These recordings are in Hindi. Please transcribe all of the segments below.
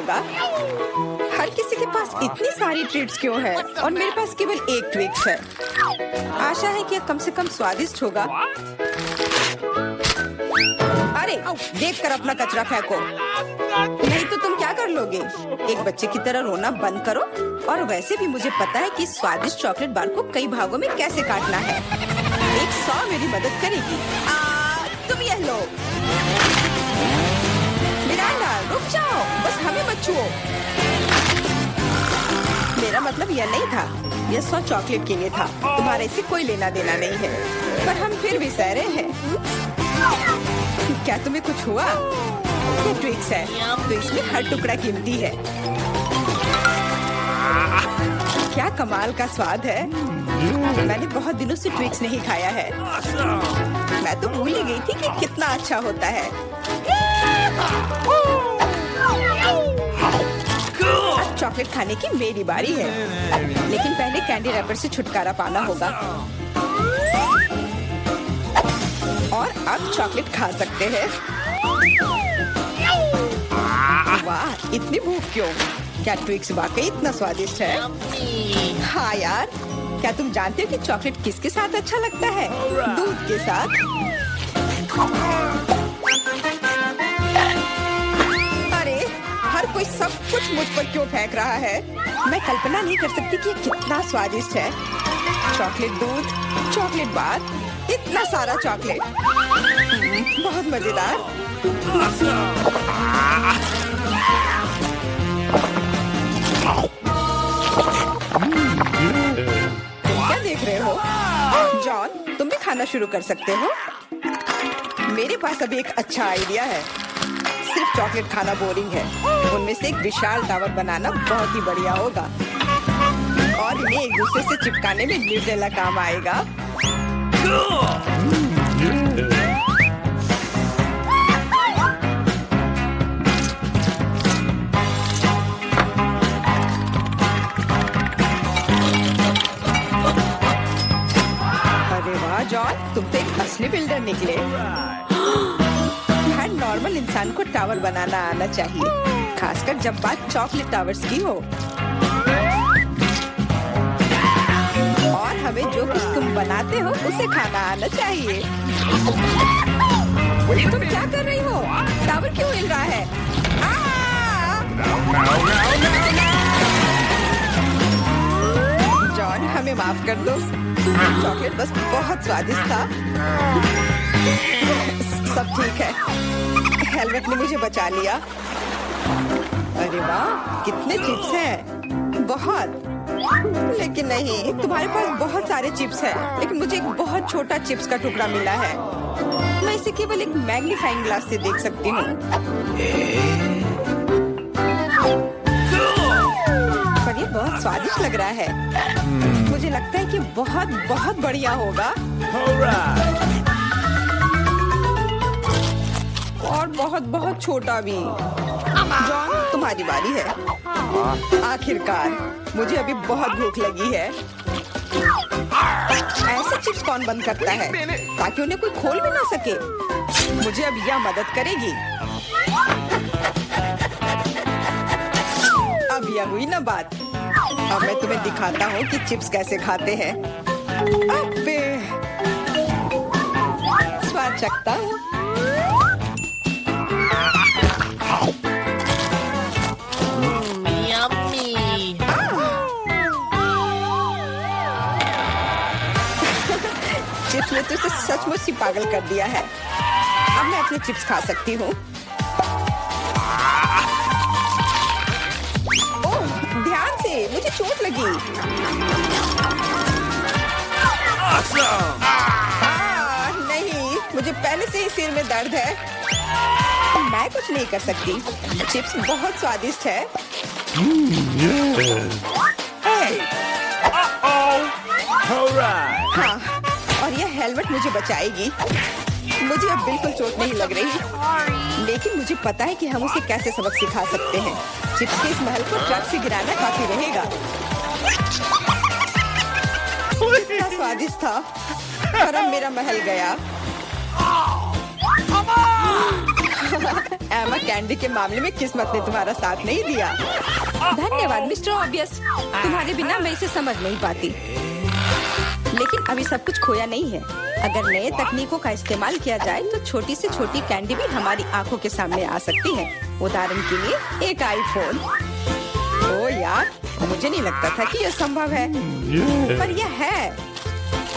होगा। हर किसी के पास इतनी सारी ट्रीट्स क्यों है और मेरे पास केवल एक ट्विक्स है। आशा है कि यह कम से कम स्वादिष्ट होगा। अरे देखकर अपना कचरा फेंको, नहीं तो तुम क्या कर लोगे। एक बच्चे की तरह रोना बंद करो। और वैसे भी मुझे पता है कि स्वादिष्ट चॉकलेट बार को कई भागों में कैसे काटना है। 100 मेरी मदद करेगी। तुम यह लो। मिरांडा रुक जाओ, बस हमें मत छुओ। मेरा मतलब यह नहीं था, यह 100 चॉकलेट के लिए था। तुम्हारे से कोई लेना देना नहीं है, पर हम फिर भी सह रहे हैं। क्या तुम्हें कुछ हुआ? ये ट्विक्स है, तो इसमें हर टुकड़ा कीमती है। क्या कमाल का स्वाद है। मैंने बहुत दिनों से ट्विक्स नहीं खाया है। मैं तो भूल ही गई थी कि कितना अच्छा होता है। अब चॉकलेट खाने की मेरी बारी है, लेकिन पहले कैंडी रैपर से छुटकारा पाना होगा। और अब चॉकलेट खा सकते हैं। वाह, इतनी भूख क्यों? क्या ट्विक्स वाकई इतना स्वादिष्ट है? हाँ यार, क्या तुम जानते हो कि चॉकलेट किसके साथ अच्छा लगता है? दूध के साथ। अरे हर कोई सब कुछ मुझ पर क्यों फेंक रहा है? मैं कल्पना नहीं कर सकती कि ये कितना स्वादिष्ट है। चॉकलेट दूध, चॉकलेट बार, इतना सारा चॉकलेट, बहुत मजेदार। तुम क्या देख रहे हो? जॉन, तुम भी खाना शुरू कर सकते हो। मेरे पास अभी एक अच्छा आइडिया है। सिर्फ चॉकलेट खाना बोरिंग है। उनमें से एक विशाल टावर बनाना बहुत ही बढ़िया होगा और इन्हें एक दूसरे से चिपकाने में निर्दयला काम आएगा। अरे वाह जॉन, तुम तो एक असली बिल्डर निकले। हर नॉर्मल इंसान को टावर बनाना आना चाहिए, खासकर जब बात चॉकलेट टावर्स की हो। और हमें जो कुछ तुम बनाते हो उसे खाना आना चाहिए। तुम क्या कर रही हो? टावर क्यों हिल रहा है? जॉन, हमें माफ कर दो। चॉकलेट बस बहुत स्वादिष्ट था। सब ठीक है। हेलमेट ने मुझे बचा लिया। अरे वाह, कितने चिप्स हैं। बहुत। लेकिन नहीं, तुम्हारे पास बहुत सारे चिप्स हैं, लेकिन मुझे एक बहुत छोटा चिप्स का टुकड़ा मिला है। मैं इसे केवल एक मैग्नीफाइंग ग्लास से देख सकती हूँ। पर ये बहुत स्वादिष्ट लग रहा है। मुझे लगता है कि बहुत बहुत बढ़िया होगा। और बहुत बहुत छोटा भी। जॉन, तुम्हारी बारी है। आखिरकार, मुझे अभी बहुत भूख लगी है। ऐसे चिप्स कौन बंद करता है ताकि उन्हें कोई खोल भी ना सके? मुझे अब यह मदद करेगी। अब यह हुई ना बात। अब मैं तुम्हें दिखाता हूँ कि चिप्स कैसे खाते हैं। अबे, स्वाद चखता हूँ। चिप्स ने तो इसे सचमुच ही पागल कर दिया है। अब मैं अपने चिप्स खा सकती हूँ। ओह, ध्यान से, मुझे चोट लगी। नहीं, मुझे पहले से ही सिर में दर्द है। मैं कुछ नहीं कर सकती। चिप्स बहुत स्वादिष्ट है। हाँ, और यह हेलमेट मुझे बचाएगी। मुझे अब बिल्कुल चोट नहीं लग रही, लेकिन मुझे पता है कि हम उसे कैसे सबक सिखा सकते हैं। चिप्स के इस महल को ट्रक से गिराना काफी रहेगा। कितना स्वादिष्ट था, पर अब मेरा महल गया। एमा, कैंडी के मामले में किस्मत ने तुम्हारा साथ नहीं दिया। धन्यवाद मिस्टर ऑब्वियस, तुम्हारे बिना मैं इसे समझ नहीं पाती। लेकिन अभी सब कुछ खोया नहीं है। अगर नए तकनीकों का इस्तेमाल किया जाए तो छोटी से छोटी कैंडी भी हमारी आंखों के सामने आ सकती है। उदाहरण के लिए एक आईफोन। ओ यार, मुझे नहीं लगता था कि यह संभव है, पर यह है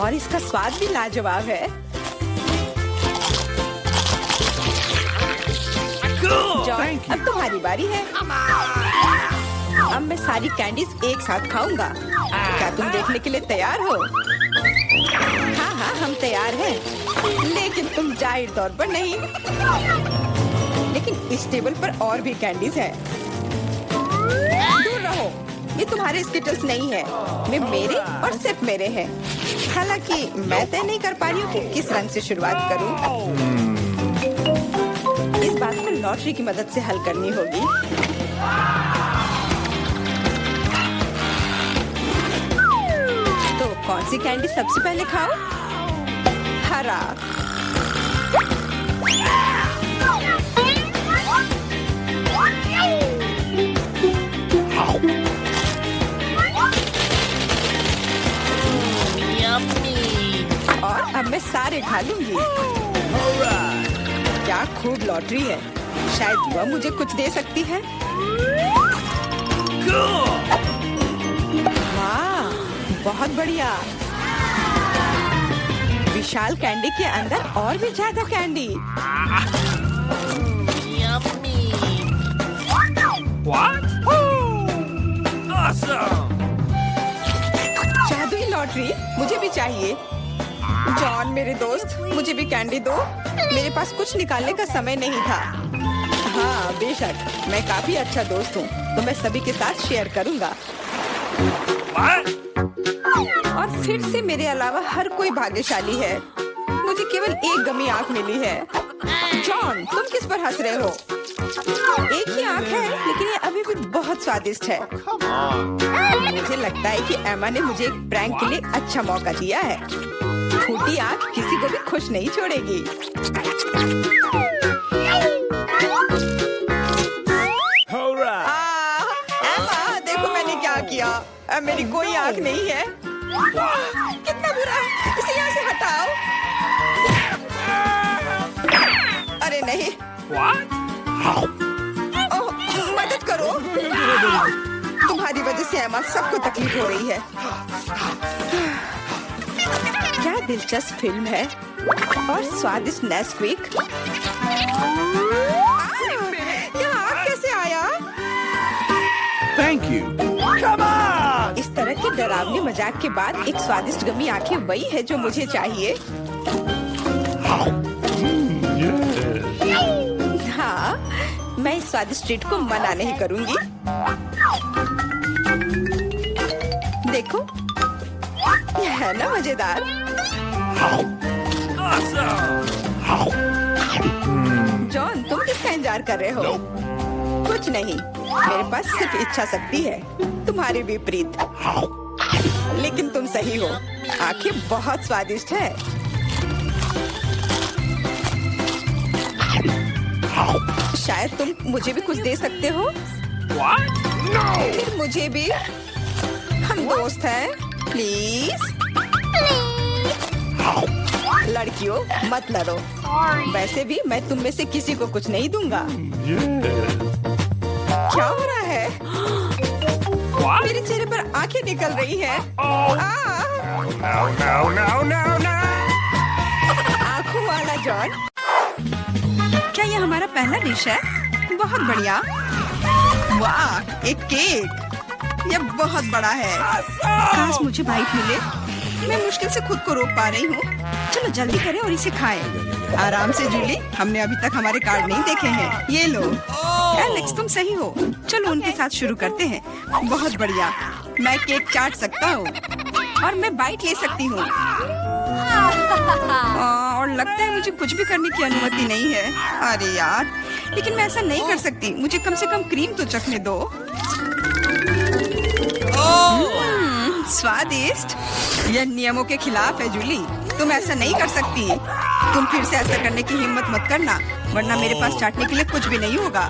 और इसका स्वाद भी लाजवाब है। जॉन, अब तुम्हारी बारी है। अब मैं सारी कैंडीज एक साथ खाऊंगा। क्या तुम देखने के लिए तैयार हो? हाँ हाँ, हम तैयार हैं, लेकिन तुम जाहिर तौर पर नहीं। लेकिन इस टेबल पर और भी कैंडीज हैं। दूर रहो, ये तुम्हारे स्किटल्स नहीं है। वे मेरे और सिर्फ मेरे हैं। हालांकि मैं तय नहीं कर पा रही हूँ कि किस रंग से शुरुआत करूँ। इस बात को लॉटरी की मदद से हल करनी होगी। तो कौन सी कैंडी सबसे पहले खाओ? हरा। और अब मैं सारे खा लूंगी। क्या खूब लॉटरी है। शायद वह मुझे कुछ दे सकती है। वाह, बहुत बढ़िया। विशाल कैंडी के अंदर और भी ज्यादा कैंडी। जादुई लॉटरी, मुझे भी चाहिए। जॉन मेरे दोस्त, मुझे भी कैंडी दो। मेरे पास कुछ निकालने का समय नहीं था। हाँ बेशक, मैं काफी अच्छा दोस्त हूँ, तो मैं सभी के साथ शेयर करूँगा। और फिर से मेरे अलावा हर कोई भाग्यशाली है। मुझे केवल एक गमी आँख मिली है। जॉन, तुम किस पर हंस रहे हो? एक ही आँख है, लेकिन ये अभी भी बहुत स्वादिष्ट है। मुझे लगता है कि एमा ने मुझे एक प्रैंक के लिए अच्छा मौका दिया है। फूटी आँख किसी को भी खुश नहीं छोड़ेगी। एमा, देखो मैंने क्या किया। अब मेरी कोई आँख नहीं है। कितना बुरा है, इसे यहाँ से हटाओ। अरे नहीं। ओह, मदद करो। तुम्हारी वजह से एमा, सबको तकलीफ हो रही है। क्या दिलचस्प फिल्म है और स्वादिष्ट नेस्क्विक। यहाँ कैसे आया? Thank you. Come on! इस तरह के डरावने मजाक के बाद एक स्वादिष्ट गमी आंखें वही है जो मुझे चाहिए। हाँ, मैं इस स्वादिष्ट ट्रीट को मना नहीं करूंगी। देखो, यह है ना मजेदार। जॉन, तुम किसका इंतजार कर रहे हो? कुछ नहीं, मेरे पास सिर्फ इच्छा शक्ति है, तुम्हारे विपरीत। लेकिन तुम सही हो, आंखें बहुत स्वादिष्ट है। शायद तुम मुझे भी कुछ दे सकते हो। फिर मुझे भी। हम दोस्त हैं, प्लीज। लड़कियों, मत लड़ो। वैसे भी मैं तुम में से किसी को कुछ नहीं दूंगा। क्या हो रहा है? मेरे चेहरे पर आंखें निकल रही हैं। आंखों वाला जॉन। क्या ये हमारा पहला डिश है? बहुत बढ़िया। वाह, एक केक। यह बहुत बड़ा है। काश मुझे बाइट मिले। मैं मुश्किल से खुद को रोक पा रही हूँ। चलो जल्दी करें और इसे खाएं। आराम से जूली, हमने अभी तक हमारे कार्ड नहीं देखे हैं। ये लो। एलेक्स, तुम सही हो। चलो उनके साथ शुरू करते हैं। बहुत बढ़िया। मैं केक चाट सकता हूँ और मैं बाइट ले सकती हूँ। और लगता है मुझे कुछ भी करने की अनुमति नहीं है। अरे यार, लेकिन मैं ऐसा नहीं कर सकती। मुझे कम से कम क्रीम तो चखने दो। स्वादिष्ट। यह नियमों के खिलाफ है जूली, तुम ऐसा नहीं कर सकती। तुम फिर से ऐसा करने की हिम्मत मत करना, वरना मेरे पास चाटने के लिए कुछ भी नहीं होगा।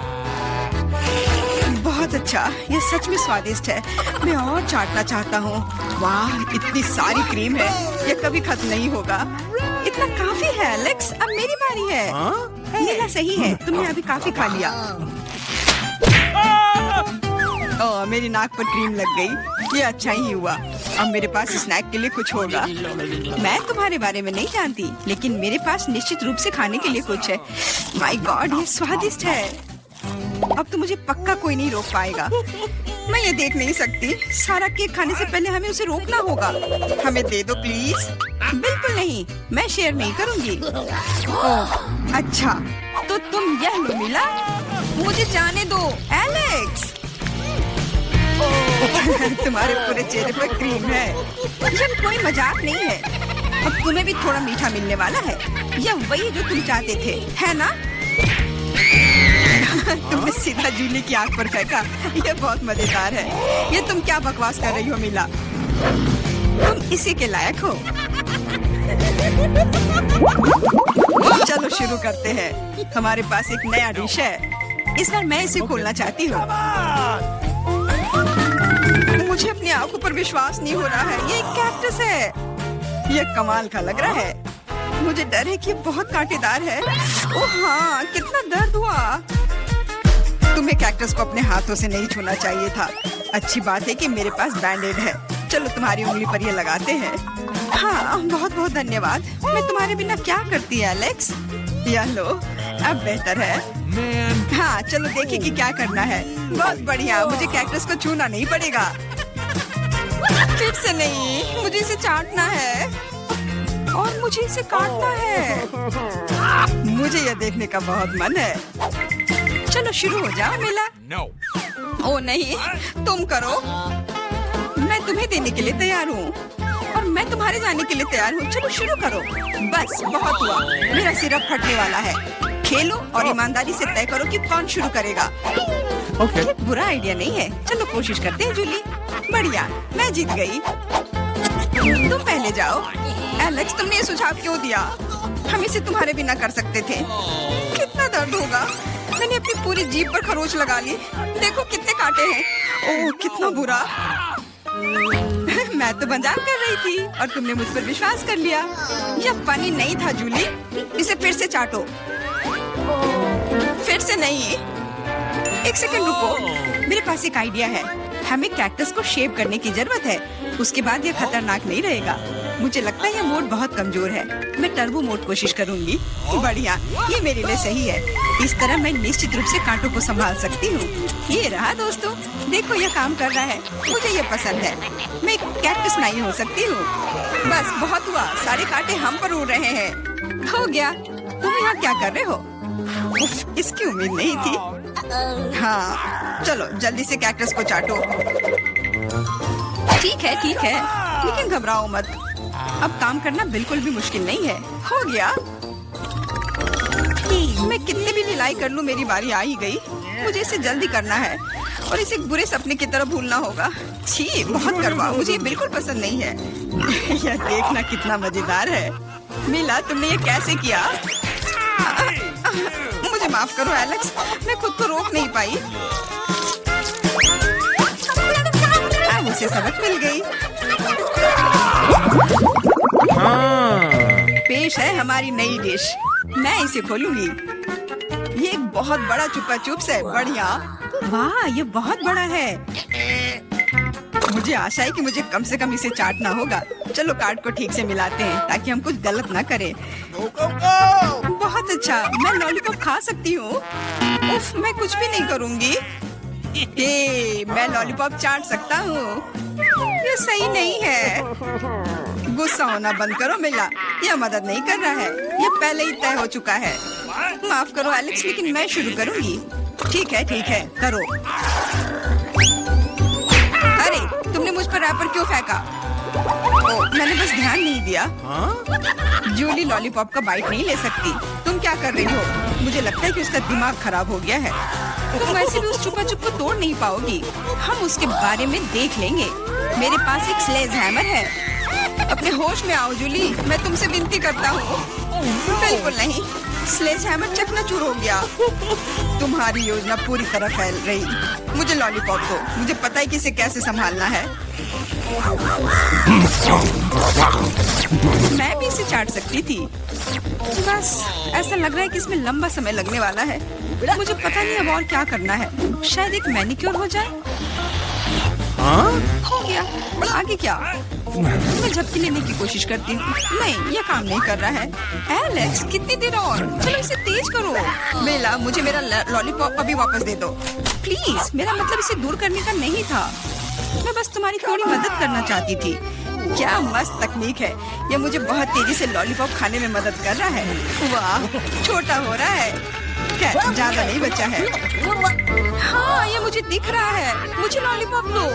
बहुत अच्छा, ये सच में स्वादिष्ट है। मैं और चाटना चाहता हूँ। वाह, इतनी सारी क्रीम है, ये कभी खत्म नहीं होगा। इतना काफी है एलेक्स, अब मेरी बारी है। नीला सही है, तुमने अभी काफी खा लिया। ओह, मेरी नाक पर क्रीम लग गई। ये अच्छा ही हुआ, अब मेरे पास स्नैक के लिए कुछ होगा। मैं तुम्हारे बारे में नहीं जानती, लेकिन मेरे पास निश्चित रूप से खाने के लिए कुछ है। माय गॉड, ये स्वादिष्ट है। अब तो मुझे पक्का कोई नहीं रोक पाएगा। मैं ये देख नहीं सकती। सारा केक खाने से पहले हमें उसे रोकना होगा। हमें दे दो प्लीज। बिल्कुल नहीं, मैं शेयर नहीं करूंगी। ओह, अच्छा, तो तुम यह लो मिला। मुझे जाने दो एलेक्स। तुम्हारे पूरे चेहरे पर क्रीम है। यह कोई मजाक नहीं है। अब तुम्हें भी थोड़ा मीठा मिलने वाला है। यह वही जो तुम चाहते थे, है ना? तुमने सीधा जूली की आंख पर फेंका। यह बहुत मजेदार है। ये तुम क्या बकवास कर रही हो मिला? तुम इसी के लायक हो। चलो शुरू करते हैं। हमारे पास एक नया डिश है। इस बार मैं इसे खोलना चाहती हूँ। मुझे अपनी आंखों पर विश्वास नहीं हो रहा है। ये एक कैक्टस है। यह कमाल का लग रहा है। मुझे डर है कि ये बहुत कांटेदार है। ओह हाँ, कितना दर्द हुआ। तुम्हें कैक्टस को अपने हाथों से नहीं छूना चाहिए था। अच्छी बात है कि मेरे पास बैंडेड है। चलो तुम्हारी उंगली पर ये लगाते हैं। हाँ, बहुत बहुत धन्यवाद। मैं तुम्हारे बिना क्या करती है एलेक्स? यह लो, अब बेहतर है। हाँ, चलो देखिए कि क्या करना है। बहुत बढ़िया, मुझे कैक्टस को छूना नहीं पड़ेगा। फिर से नहीं, मुझे इसे चाटना है और मुझे इसे काटना है। मुझे यह देखने का बहुत मन है। चलो शुरू हो जाओ मिला। ओ नहीं, तुम करो। मैं तुम्हें देने के लिए तैयार हूँ और मैं तुम्हारे जाने के लिए तैयार हूँ। चलो शुरू करो। बस बहुत हुआ, मेरा सिरप फटने वाला है। खेलो और ईमानदारी से तय करो कि कौन शुरू करेगा। Okay. ये बुरा आइडिया नहीं है। चलो कोशिश करते हैं जूली। बढ़िया, मैं जीत गई। तुम पहले जाओ। एलेक्स, तुमने ये सुझाव क्यों दिया? हम इसे तुम्हारे बिना कर सकते थे। कितना दर्द होगा। मैंने अपनी पूरी जीभ पर खरोच लगा ली। देखो कितने कांटे हैं। ओह, कितना बुरा। मैं तो मजाक कर रही थी और तुमने मुझ पर विश्वास कर लिया। यह फनी नहीं था जूली। इसे फिर से चाटो। फिर से नहीं। एक सेकंड रुको, मेरे पास एक आइडिया है। हमें कैक्टस को शेव करने की जरूरत है। उसके बाद यह खतरनाक नहीं रहेगा। मुझे लगता है यह मोड बहुत कमजोर है। मैं टर्बो मोड कोशिश करूंगी। बढ़िया, ये मेरे लिए सही है। इस तरह मैं निश्चित रूप से कांटों को संभाल सकती हूँ। ये रहा दोस्तों, देखो यह काम कर रहा है। मुझे यह पसंद है। मैं कैक्टस नहीं हो सकती हूँ। बस बहुत हुआ, सारे कांटे हम पर उड़ रहे हैं। हो गया। तुम यहाँ क्या कर रहे हो? उफ, इसकी उम्मीद नहीं थी। हाँ, चलो जल्दी से कैक्टस को चाटो। ठीक है, लेकिन घबराओ मत। अब काम करना बिल्कुल भी मुश्किल नहीं है। हो गया। मैं कितने भी ढिलाई कर लूं, मेरी बारी आ ही गई। मुझे इसे जल्दी करना है और इसे एक बुरे सपने की तरह भूलना होगा। छी, बहुत कड़वा, मुझे ये बिल्कुल पसंद नहीं है। यह देखना कितना मजेदार है। मिला, तुमने ये कैसे किया? मुझे माफ करो एलेक्स, मैं खुद को रोक नहीं पाई। अब उसे सबक मिल गई। पेश है हमारी नई डिश। मैं इसे खोलूंगी। ये एक बहुत बड़ा चुपा चुप्स है। बढ़िया। वाह, ये बहुत बड़ा है। मुझे आशा है कि मुझे कम से कम इसे चाटना होगा। चलो कार्ड को ठीक से मिलाते हैं ताकि हम कुछ गलत ना करें। बहुत अच्छा, मैं लॉलीपॉप खा सकती हूँ। उफ, मैं कुछ भी नहीं करूँगी। मैं लॉलीपॉप चाट सकता हूँ। ये सही नहीं है। गुस्सा होना बंद करो मिला, यह मदद नहीं कर रहा है। यह पहले ही तय हो चुका है। माफ करो एलेक्स, लेकिन मैं शुरू करूँगी। ठीक है, करो। अरे, तुमने मुझ पर रैपर क्यों फेंका? मैंने बस ध्यान नहीं दिया। जूली लॉलीपॉप का बाइट नहीं ले सकती। तुम क्या कर रही हो? मुझे लगता है कि उसका दिमाग खराब हो गया है। तुम वैसे भी उस चुपा चुप को तोड़ नहीं पाओगी। हम उसके बारे में देख लेंगे। मेरे पास एक स्लेज हैमर है। अपने होश में आओ जूली, मैं तुमसे विनती करता हूँ। बिल्कुल नहीं, स्लेज हैमर चकनाचूर हो गया। तुम्हारी योजना पूरी तरह फैल रही। मुझे लॉलीपॉप दो, मुझे पता है कि इसे कैसे संभालना है। मैं भी इसे चाट सकती थी। बस ऐसा लग रहा है कि इसमें लंबा समय लगने वाला है। मुझे पता नहीं अब और क्या करना है। शायद एक मैनिक्योर हो जाए। हो गया। आगे क्या? मैं झपकी लेने की कोशिश करती हूँ। नहीं, ये काम नहीं कर रहा है। एलेक्स, कितनी देर और? चलो इसे तेज करो। बेला, मुझे मेरा लॉलीपॉप अभी वापस दे दो प्लीज। मेरा मतलब इसे दूर करने का नहीं था। मैं बस तुम्हारी थोड़ी मदद करना चाहती थी। क्या मस्त तकनीक है। ये मुझे बहुत तेजी से लॉलीपॉप खाने में मदद कर रहा है। वाह, छोटा हो रहा है। खैर, ज्यादा नहीं बचा है। हाँ, ये मुझे दिख रहा है। मुझे लॉलीपॉप दो।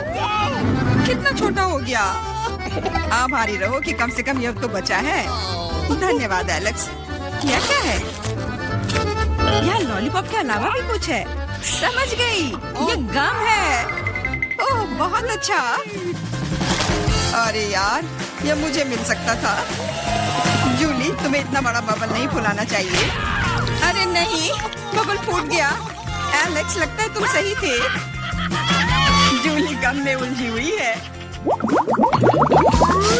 कितना छोटा हो गया। आभारी रहो कि कम से कम यह तो बचा है। धन्यवाद एलेक्स। यह क्या है? यह लॉलीपॉप के अलावा भी कुछ है। समझ गई, ये गम है। ओह, बहुत अच्छा। अरे यार, यह मुझे मिल सकता था। जूली, तुम्हें इतना बड़ा बबल नहीं फुलाना चाहिए। अरे नहीं, बबल फूट गया। एलेक्स, लगता है तुम सही थे। जूली गम में उलझी हुई है।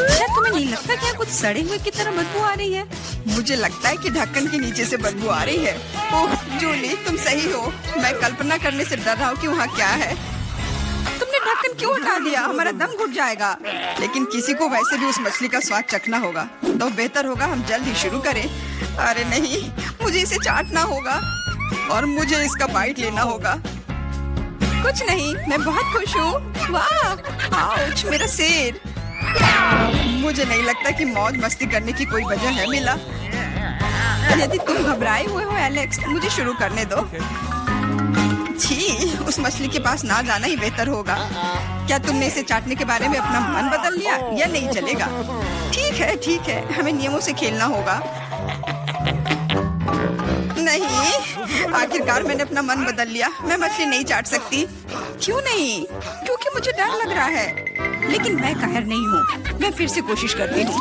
शायद तुम्हें नहीं लगता क्या कुछ सड़े हुए की तरह बदबू आ रही है? मुझे लगता है कि ढक्कन के नीचे से बदबू आ रही है। ओह जूली, तुम सही हो। मैं कल्पना करने से डर रहा हूँ कि वहाँ क्या है। तुमने ढक्कन क्यों हटा दिया? हमारा दम घुट जाएगा। लेकिन किसी को वैसे भी उस मछली का स्वाद चखना होगा, तो बेहतर होगा हम जल्द ही शुरू करें। अरे नहीं, मुझे इसे चाटना होगा और मुझे इसका बाइट लेना होगा। कुछ नहीं, मैं बहुत खुश हूँ। वाह, आउच, मेरा सिर। मुझे नहीं लगता कि मौज मस्ती करने की कोई वजह है मिला। यदि तुम घबराए हुए हो एलेक्स, मुझे शुरू करने दो। छी, उस मछली के पास ना जाना ही बेहतर होगा। क्या तुमने इसे चाटने के बारे में अपना मन बदल लिया? यह नहीं चलेगा। ठीक है, हमें नियमों से खेलना होगा। नहीं, आखिरकार मैंने अपना मन बदल लिया। मैं मछली नहीं चाट सकती। क्यों नहीं? क्योंकि मुझे डर लग रहा है। लेकिन मैं कायर नहीं हूँ। मैं फिर से कोशिश करती हूँ।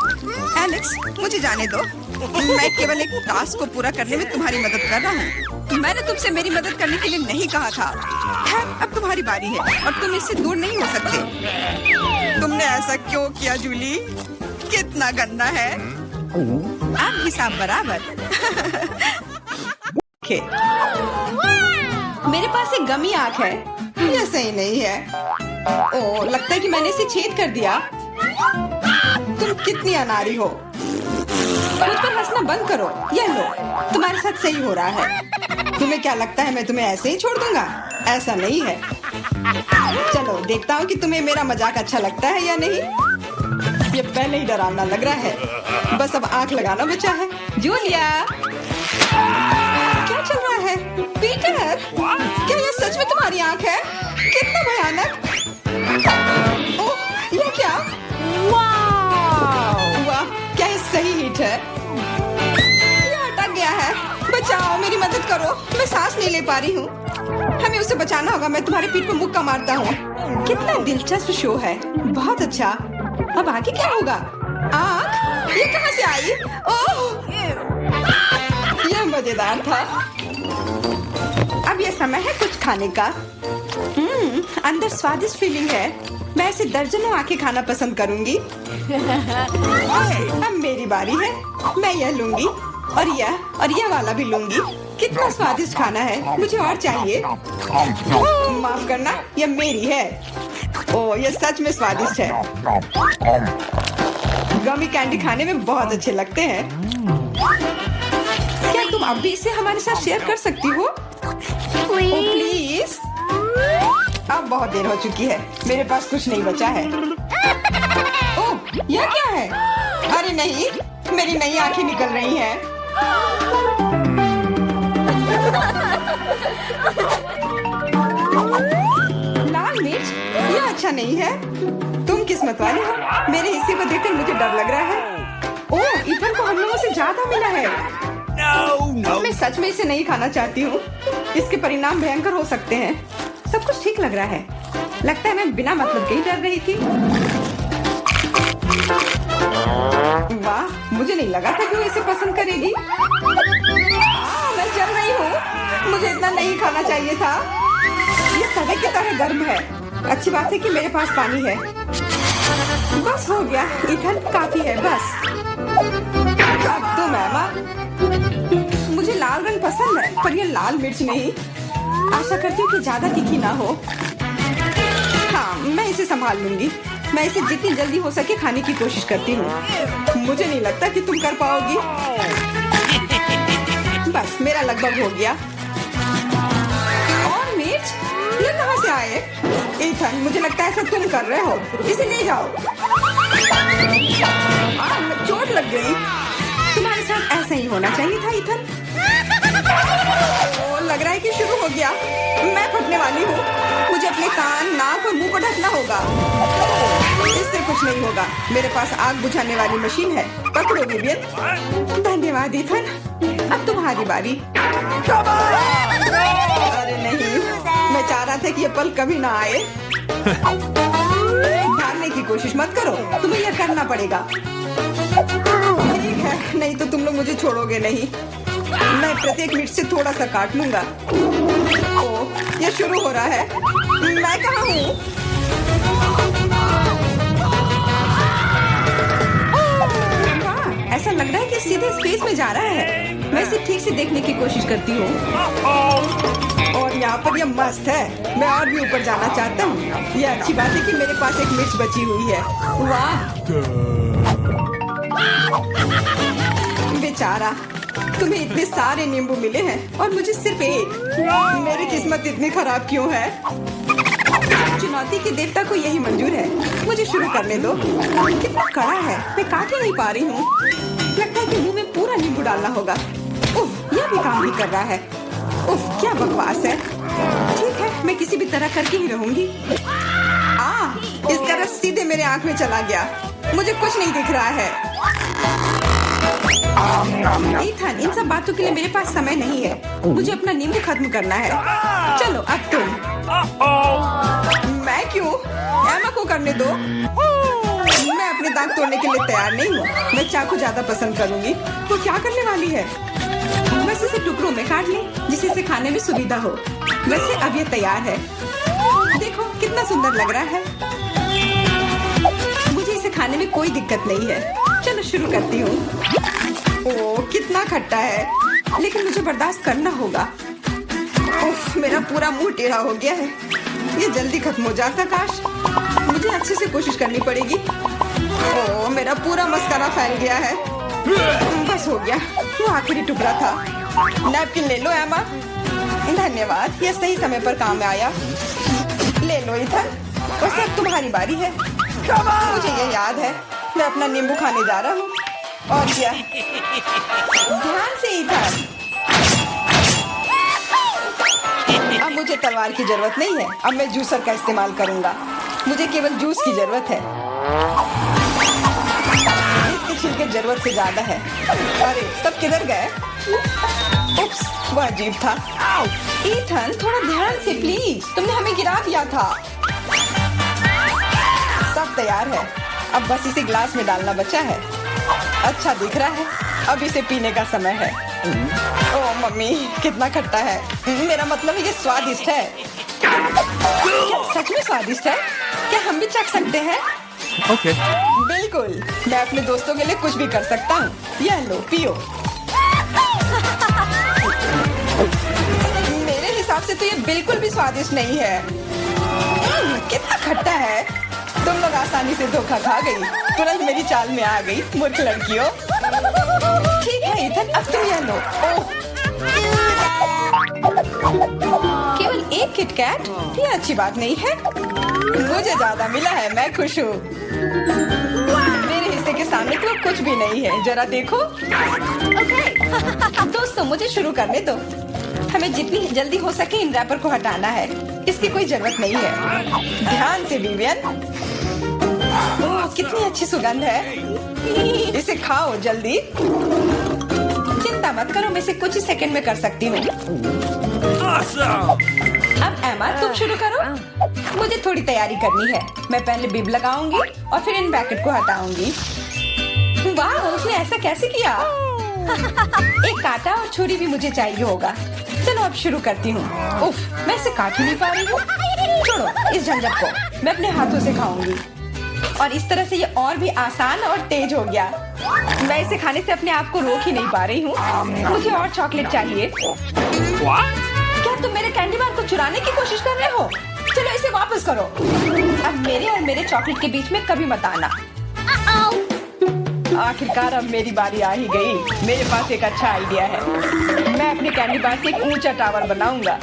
एलेक्स, मुझे जाने दो। मैं केवल एक टास्क को पूरा करने में तुम्हारी मदद कर रहा हूँ। मैंने तुमसे मेरी मदद करने के लिए नहीं कहा था। खैर, अब तुम्हारी बारी है और तुम इससे दूर नहीं हो सकते। तुमने ऐसा क्यों किया जूली? कितना गंदा है। अब हिसाब बराबर। मेरे पास एक गमी आंख है। यह सही नहीं है। ओह, लगता है कि मैंने इसे छेद कर दिया। तुम कितनी अनाड़ी हो। खुद पर हंसना बंद करो। यह लो, तुम्हारे साथ सही हो रहा है। तुम्हें क्या लगता है मैं तुम्हें ऐसे ही छोड़ दूंगा? ऐसा नहीं है। चलो देखता हूँ कि तुम्हें मेरा मजाक अच्छा लगता है या नहीं। ये पहले ही डरावना लग रहा है। बस अब आंख लगाना बचा है। जूलिया, क्या चल रहा है? पीटर, क्या यह सच में तुम्हारी आंख है? कितना भयानक। ओह, यह क्या? वाह, क्या ये सही हिट है? यह अटक गया है। बचाओ, मेरी मदद करो। मैं सांस नहीं ले पा रही हूँ। हमें उसे बचाना होगा। मैं तुम्हारे पीठ पर मुक्का मारता हूँ। कितना दिलचस्प शो है। बहुत अच्छा। अब आगे क्या होगा? आँख? ये कहाँ से आई? ओह, यह मजेदार था। अब यह समय है कुछ खाने का। अंदर स्वादिष्ट फीलिंग है। मैं ऐसे दर्जनों आंखें खाना पसंद करूंगी। अब मेरी बारी है। मैं यह लूंगी और यह वाला भी लूंगी। कितना स्वादिष्ट खाना है। मुझे और चाहिए। माफ करना, यह मेरी है। ओह, यह सच में स्वादिष्ट है। गमी कैंडी खाने में बहुत अच्छे लगते हैं। क्या तुम अब भी इसे हमारे साथ शेयर कर सकती हो? प्लीज। अब बहुत देर हो चुकी है। मेरे पास कुछ नहीं बचा है। ओह, यह क्या है? अरे नहीं, मेरी नई आंखें निकल रही हैं। लाल मिर्च? यह अच्छा नहीं है। तुम किस्मत वाले हो। मेरे हिस्से को देखकर मुझे डर लग रहा है। ओह, इथन को हम लोगों से ज्यादा मिला है। मैं सच में इसे नहीं खाना चाहती हूँ। इसके परिणाम भयंकर हो सकते हैं। सब कुछ ठीक लग रहा है। लगता है मैं बिना मतलब के ही डर रही थी। वाह, मुझे नहीं लगा था कि वो इसे पसंद करेगी। मैं जल रही हूँ, मुझे इतना नहीं खाना चाहिए था। ये तवे की तरह गर्म है। अच्छी बात है कि मेरे पास पानी है। बस हो गया इथन, काफी है बस। अब तुम एमा। मुझे लाल रंग पसंद है, पर ये लाल मिर्च नहीं। आशा करती हूँ कि ज्यादा तीखी ना हो। हाँ, मैं इसे संभाल लूंगी। मैं इसे जितनी जल्दी हो सके खाने की कोशिश करती हूँ। मुझे नहीं लगता कि तुम कर पाओगी। बस मेरा लगभग हो गया। और मिर्च ये कहाँ से आए? इथन, मुझे लगता है ऐसा तुम कर रहे हो। इसे ले जाओ। चोट लग गई। तुम्हारे साथ ऐसा ही होना चाहिए था इथन। लग रहा है कि शुरू हो गया। मैं फटने वाली हूँ। मुझे अपने कान, नाक और मुंह को ढकना होगा। इससे कुछ नहीं होगा। मेरे पास आग बुझाने वाली मशीन है। पकड़ो विवियन। धन्यवाद इथन। अब तुम्हारी बारी। अरे नहीं, मैं चाह रहा था कि ये पल कभी ना आए। भागने की कोशिश मत करो, तुम्हें यह करना पड़ेगा। ठीक है, नहीं तो तुम लोग मुझे छोड़ोगे नहीं। मैं प्रत्येक मिनट से थोड़ा सा काट लूंगा। ओह, ये शुरू हो रहा है। मैं कहाँ हूँ? वाह, ऐसा लग रहा है कि सीधे स्पेस में जा रहा है। मैं इसे ठीक से देखने की कोशिश करती हूँ। और यहाँ पर यह मस्त है। मैं और भी ऊपर जाना चाहता हूँ। यह अच्छी बात है कि मेरे पास एक मिर्च बची हुई है। वाह, बेचारा, तुम्हें इतने सारे नींबू मिले हैं और मुझे सिर्फ एक। मेरी किस्मत इतनी खराब क्यों है? चुनौती के देवता को यही मंजूर है। मुझे शुरू करने दो। कितना कड़ा है, मैं काट ही नहीं पा रही हूँ। लगता है कि मुंह में पूरा नींबू डालना होगा। उफ, यह भी काम नहीं कर रहा है। उफ, क्या बकवास है। ठीक है, मैं किसी भी तरह करके ही रहूंगी। इसका रस सीधे मेरे आंख में चला गया। मुझे कुछ नहीं दिख रहा है। इथन, इन सब बातों के लिए मेरे पास समय नहीं है। मुझे अपना नींबू खत्म करना है। चलो अब तुम। मैं क्यों? एमा को करने दो। मैं अपने दांत तोड़ने के लिए तैयार नहीं हूँ। मैं चाकू ज्यादा पसंद करूंगी। वो क्या करने वाली है? बस इसे टुकड़ों में काट ले, जिससे इसे खाने में सुविधा हो। वैसे अब ये तैयार है। देखो कितना सुंदर लग रहा है। मुझे इसे खाने में कोई दिक्कत नहीं है। चलो शुरू करती हूँ। ओह, कितना खट्टा है, लेकिन मुझे बर्दाश्त करना होगा। उफ, मेरा पूरा मुंह टेढ़ा हो गया है। ये जल्दी खत्म हो जाता काश। मुझे अच्छे से कोशिश करनी पड़ेगी। ओह, मेरा पूरा मस्कारा फैल गया है। बस हो गया, वो आखिरी टुकड़ा था। नैपकिन ले लो एमा। धन्यवाद, यह सही समय पर काम में आया। ले लो इथन, वैसे अब तुम्हारी बारी है। मुझे ये याद है, मैं अपना नींबू खाने जा रहा हूँ। और क्या? ध्यान से इथन। अब मुझे तलवार की जरूरत नहीं है। अब मैं जूसर का इस्तेमाल करूंगा। मुझे केवल जूस की जरूरत है। इसके छिलके जरूरत से ज्यादा है। अरे, सब किधर गए? उप्स, वह अजीब था। इथन, थोड़ा ध्यान से प्लीज। तुमने हमें गिरा दिया था। सब तैयार है। अब बस इसे ग्लास में डालना बचा है। अच्छा दिख रहा है। अब इसे पीने का समय है। ओह मम्मी, कितना खट्टा है। मेरा मतलब है ये स्वादिष्ट है। क्या सच में स्वादिष्ट है? क्या हम भी चख सकते हैं? ओके। बिल्कुल, मैं अपने दोस्तों के लिए कुछ भी कर सकता हूँ। यह लो, पियो। मेरे हिसाब से तो ये बिल्कुल भी स्वादिष्ट नहीं है। कितना खट्टा है। तुम लोग आसानी से धोखा खा गई। तुरंत मेरी चाल में आ गई, मूर्ख लड़कियों। ठीक है इथन, अब तुम यह लो। ओह, केवल एक किटकैट? ये अच्छी बात नहीं है। मुझे ज्यादा मिला है, मैं खुश हूँ। मेरे हिस्से के सामने तो कुछ भी नहीं है। जरा देखो। दोस्तों, मुझे शुरू करने दो। हमें जितनी जल्दी हो सके इन रैपर को हटाना है। इसकी कोई जरूरत नहीं है। ध्यान से विवियन। ओह, कितनी अच्छी सुगंध है। इसे खाओ जल्दी। चिंता मत करो, मैं इसे कुछ ही सेकंड में कर सकती हूँ। अब एमा, तुम शुरू करो। मुझे थोड़ी तैयारी करनी है। मैं पहले बिब लगाऊंगी और फिर इन पैकेट को हटाऊंगी। वाह, उसने ऐसा कैसे किया? एक कांटा और छुरी भी मुझे चाहिए होगा। चलो अब शुरू करती हूँ। उफ, मैं इसे काट ही नहीं पा रही हूँ। छोड़ो इस झंझट को, मैं अपने हाथों से खाऊंगी। और इस तरह से ये और भी आसान और तेज हो गया। मैं इसे खाने से अपने आप को रोक ही नहीं पा रही हूँ। मुझे और चॉकलेट चाहिए। क्या तुम मेरे कैंडी बार को चुराने की कोशिश कर रहे हो? चलो इसे वापस करो। अब मेरे और मेरे चॉकलेट के बीच में कभी मत आना। आखिरकार अब मेरी बारी आ ही गई। मेरे पास एक अच्छा आइडिया है। मैं अपने कैंडी बार से एक ऊंचा टावर बनाऊंगा।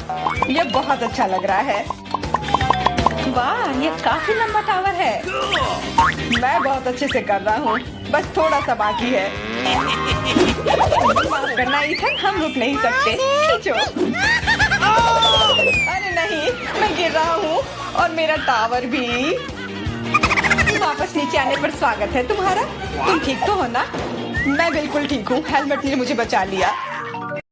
ये बहुत अच्छा लग रहा है। वाह, ये काफी लंबा टावर है। मैं बहुत अच्छे से कर रहा हूँ, बस थोड़ा सा बाकी है। माफ करना इथन, हम रुक नहीं सकते। खींचो। अरे नहीं, मैं गिर रहा हूँ और मेरा टावर भी। वापस नीचे आने पर स्वागत है तुम्हारा। तुम ठीक तो हो ना? मैं बिल्कुल ठीक हूँ। हेलमेट ने मुझे बचा लिया।